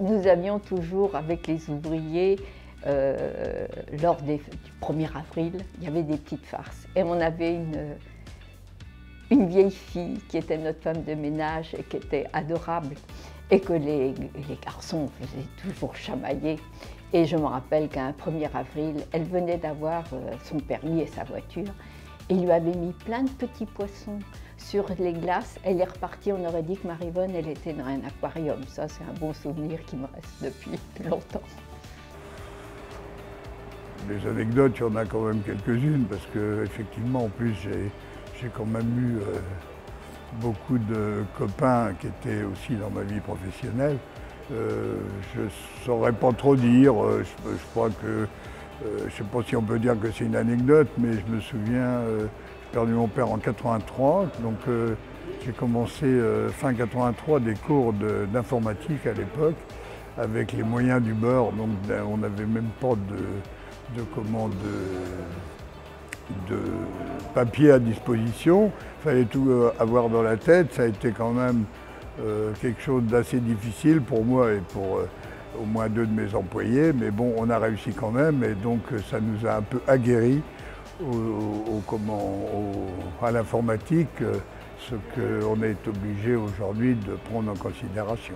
Nous avions toujours, avec les ouvriers, lors du 1er avril, il y avait des petites farces. Et on avait une vieille fille qui était notre femme de ménage et qui était adorable et que les garçons faisaient toujours chamailler. Et je me rappelle qu'un 1er avril, elle venait d'avoir son permis et sa voiture. Et il lui avait mis plein de petits poissons sur les glaces. Elle est repartie, on aurait dit que Maryvonne, elle était dans un aquarium. Ça, c'est un bon souvenir qui me reste depuis longtemps. Les anecdotes, il y en a quand même quelques-unes, parce qu'effectivement, en plus, j'ai quand même eu beaucoup de copains qui étaient aussi dans ma vie professionnelle. Je ne saurais pas trop dire, je crois que, je ne sais pas si on peut dire que c'est une anecdote, mais je me souviens, j'ai perdu mon père en 83, donc j'ai commencé fin 83 des cours d'informatique à l'époque, avec les moyens du bord, donc on n'avait même pas de papier à disposition, il fallait tout avoir dans la tête, ça a été quand même quelque chose d'assez difficile pour moi et pour au moins 2 de mes employés, mais bon, on a réussi quand même et donc ça nous a un peu aguerris à l'informatique, ce qu'on est obligé aujourd'hui de prendre en considération.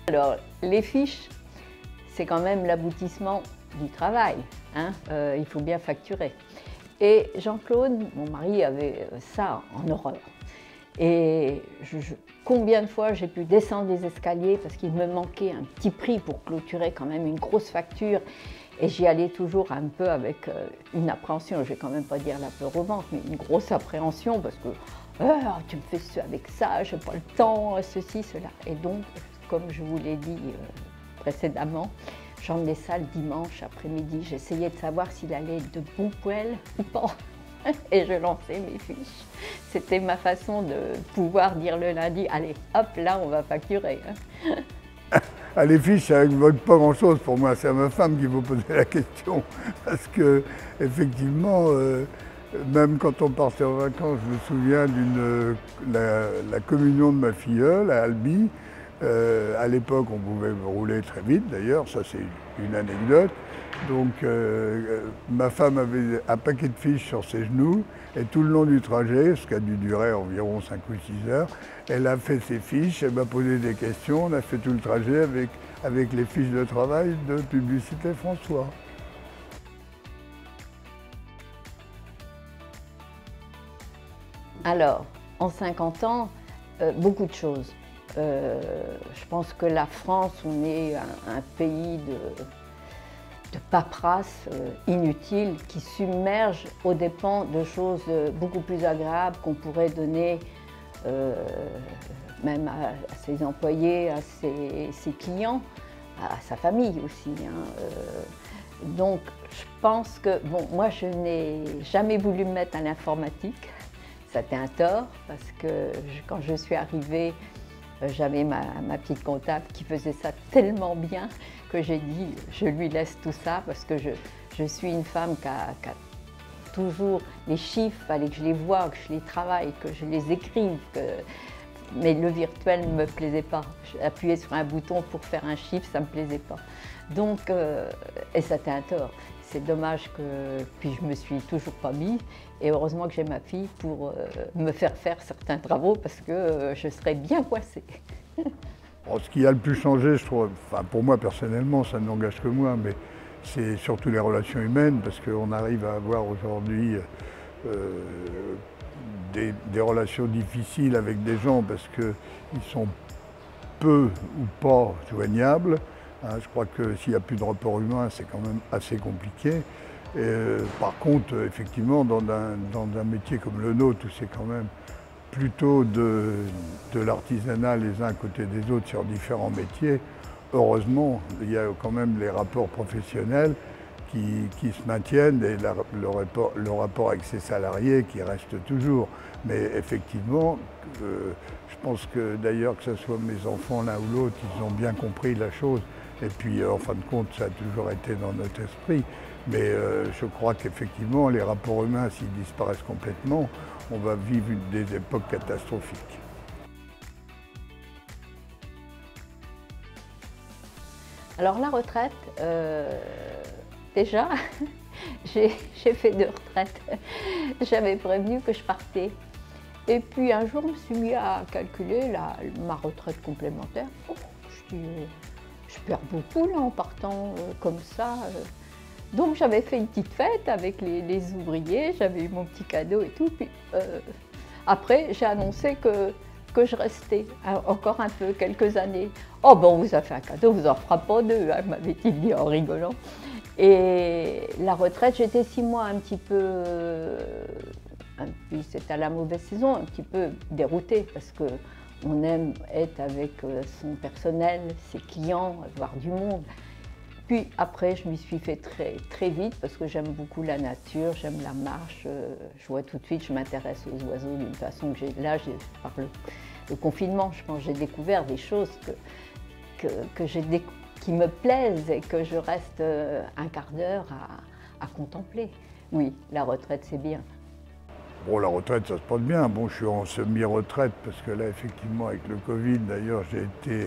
Alors, les fiches, c'est quand même l'aboutissement du travail, hein. Il faut bien facturer. Et Jean-Claude, mon mari, avait ça en horreur. Et combien de fois j'ai pu descendre les escaliers parce qu'il me manquait un petit prix pour clôturer quand même une grosse facture. Et j'y allais toujours un peu avec une appréhension, je ne vais quand même pas dire la peur au ventre, mais une grosse appréhension parce que tu me fais ça avec ça, je n'ai pas le temps, ceci, cela. Et donc, comme je vous l'ai dit précédemment, j'emmenais ça le dimanche après-midi. J'essayais de savoir s'il allait être de bon poil ou pas. Et je lançais mes fiches. C'était ma façon de pouvoir dire le lundi, allez, hop, là, on va facturer. Ah, les fiches, ça ne vaut pas grand-chose pour moi. C'est à ma femme qu'il faut poser la question. Parce que, effectivement, même quand on partait en vacances, je me souviens la communion de ma filleule à Albi. À l'époque, on pouvait rouler très vite, d'ailleurs, ça c'est une anecdote. Donc, ma femme avait un paquet de fiches sur ses genoux, et tout le long du trajet, ce qui a dû durer environ 5 ou 6 heures, elle a fait ses fiches, elle m'a posé des questions, on a fait tout le trajet avec les fiches de travail de Publicité François. Alors, en 50 ans, beaucoup de choses. Je pense que la France, on est un pays de paperasse inutile qui submerge aux dépens de choses beaucoup plus agréables qu'on pourrait donner même à ses employés, à ses clients, à sa famille aussi, hein. Donc je pense que, bon, moi je n'ai jamais voulu me mettre à l'informatique. C'était un tort parce que quand je suis arrivée, j'avais ma petite comptable qui faisait ça tellement bien que j'ai dit je lui laisse tout ça parce que je suis une femme qui a toujours les chiffres, il fallait que je les voie, que je les travaille, que je les écrive. Mais le virtuel ne me plaisait pas. Appuyer sur un bouton pour faire un chiffre, ça ne me plaisait pas. Donc, et c'était un tort. C'est dommage que puis je me suis toujours pas mis. Et heureusement que j'ai ma fille pour me faire certains travaux parce que je serais bien coincée. Bon, ce qui a le plus changé, je trouve, enfin pour moi personnellement, ça ne n'engage que moi, mais c'est surtout les relations humaines parce qu'on arrive à avoir aujourd'hui des relations difficiles avec des gens parce qu'ils sont peu ou pas joignables. Hein, je crois que s'il n'y a plus de rapport humain, c'est quand même assez compliqué. Par contre, effectivement, dans un métier comme le nôtre, où c'est quand même plutôt de l'artisanat les uns à côté des autres sur différents métiers, heureusement, il y a quand même les rapports professionnels qui se maintiennent et le rapport avec ses salariés qui reste toujours. Mais effectivement, je pense que d'ailleurs que ce soit mes enfants l'un ou l'autre, ils ont bien compris la chose. Et puis en fin de compte, ça a toujours été dans notre esprit. Mais je crois qu'effectivement, les rapports humains, s'ils disparaissent complètement, on va vivre des époques catastrophiques. Alors la retraite, déjà, j'ai fait 2 retraites. J'avais prévenu que je partais. Et puis un jour, je me suis mis à calculer ma retraite complémentaire. Oh, je dis, je perds beaucoup là en partant comme ça. Donc j'avais fait une petite fête avec les ouvriers, j'avais eu mon petit cadeau et tout. Puis après, j'ai annoncé que je restais encore un peu, quelques années. Oh bon, on vous a fait un cadeau, vous en fera pas 2, hein, m'avait-il dit en rigolant. Et la retraite, j'étais 6 mois un petit peu, puis c'était à la mauvaise saison, un petit peu déroutée parce qu'on aime être avec son personnel, ses clients, voir du monde. Puis après, je m'y suis fait très vite parce que j'aime beaucoup la nature, j'aime la marche. Je vois tout de suite, je m'intéresse aux oiseaux d'une façon que là, par le confinement, je pense, j'ai découvert des choses qui me plaisent et que je reste un quart d'heure à contempler. Oui, la retraite, c'est bien. Bon, la retraite, ça se passe bien. Bon, je suis en semi-retraite parce que là, effectivement, avec le Covid, d'ailleurs, j'ai été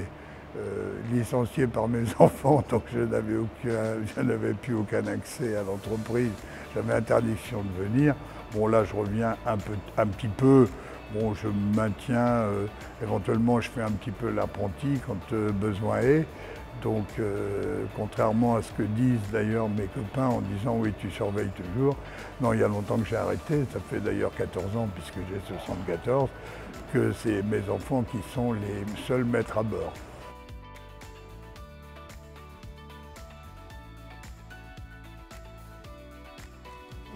licencié par mes enfants, donc je n'avais plus aucun accès à l'entreprise. J'avais interdiction de venir. Bon, là, je reviens un petit peu. Bon, je me maintiens. Éventuellement, je fais un petit peu l'apprenti quand besoin est. Donc, contrairement à ce que disent d'ailleurs mes copains en disant oui, tu surveilles toujours. Non, il y a longtemps que j'ai arrêté. Ça fait d'ailleurs 14 ans, puisque j'ai 74, que c'est mes enfants qui sont les seuls maîtres à bord.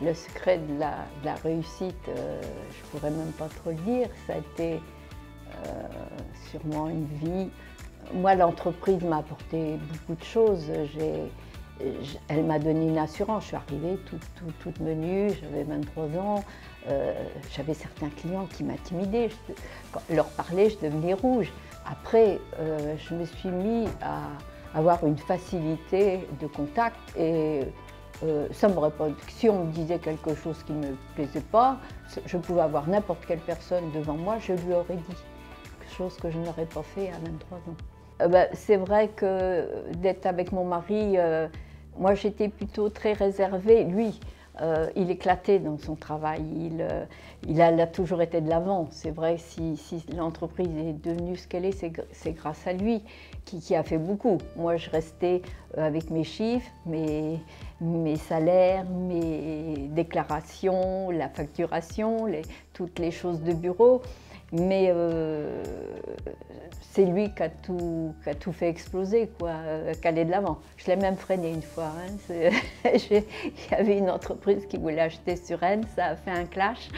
Le secret de la réussite, je ne pourrais même pas trop le dire, ça a été sûrement une vie. Moi, l'entreprise m'a apporté beaucoup de choses. Elle m'a donné une assurance. Je suis arrivée toute menue, j'avais 23 ans. J'avais certains clients qui m'intimidaient. Quand je leur parlais, je devenais rouge. Après, je me suis mis à avoir une facilité de contact et ça m'aurait pas. Si on me disait quelque chose qui ne me plaisait pas, je pouvais avoir n'importe quelle personne devant moi, je lui aurais dit. Quelque chose que je n'aurais pas fait à 23 ans. C'est vrai que d'être avec mon mari, moi j'étais plutôt très réservée. Lui, il éclatait dans son travail, il a toujours été de l'avant. C'est vrai, si l'entreprise est devenue ce qu'elle est, c'est grâce à lui qui a fait beaucoup. Moi, je restais avec mes chiffres, mes salaires, mes déclarations, la facturation, toutes les choses de bureau. Mais c'est lui qui a tout fait exploser, qui allait de l'avant. Je l'ai même freiné une fois. Hein. Il y avait une entreprise qui voulait acheter sur Rennes, ça a fait un clash.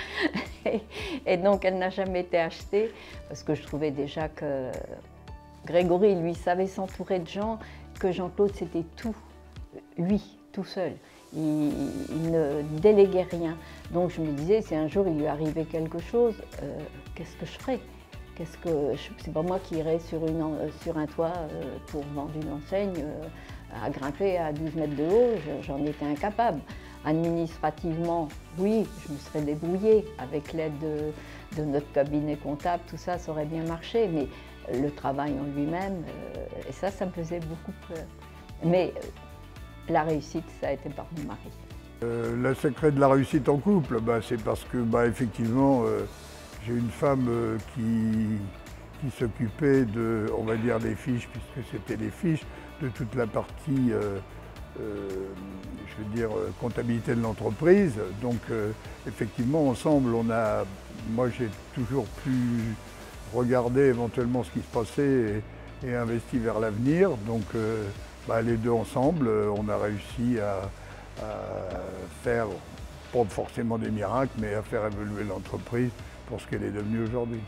Et donc elle n'a jamais été achetée parce que je trouvais déjà que Grégory, lui, savait s'entourer de gens, que Jean-Claude, c'était tout, lui, tout seul. Il ne déléguait rien. Donc je me disais, si un jour il lui arrivait quelque chose, qu'est-ce que je ferais? C'est pas moi qui irais sur un toit pour vendre une enseigne, à grimper à 12 mètres de haut, j'en étais incapable. Administrativement, oui, je me serais débrouillée avec l'aide de notre cabinet comptable, tout ça, ça aurait bien marché, mais le travail en lui-même, et ça me faisait beaucoup peur. Mais la réussite, ça a été par mon mari. Le secret de la réussite en couple, c'est parce que effectivement, j'ai une femme qui s'occupait de, on va dire, des fiches, puisque c'était les fiches, de toute la partie, je veux dire, comptabilité de l'entreprise. Donc, effectivement, ensemble, moi j'ai toujours pu regarder éventuellement ce qui se passait et investi vers l'avenir. Donc, les deux ensemble, on a réussi à faire, pas forcément des miracles, mais à faire évoluer l'entreprise pour ce qu'elle est devenue aujourd'hui.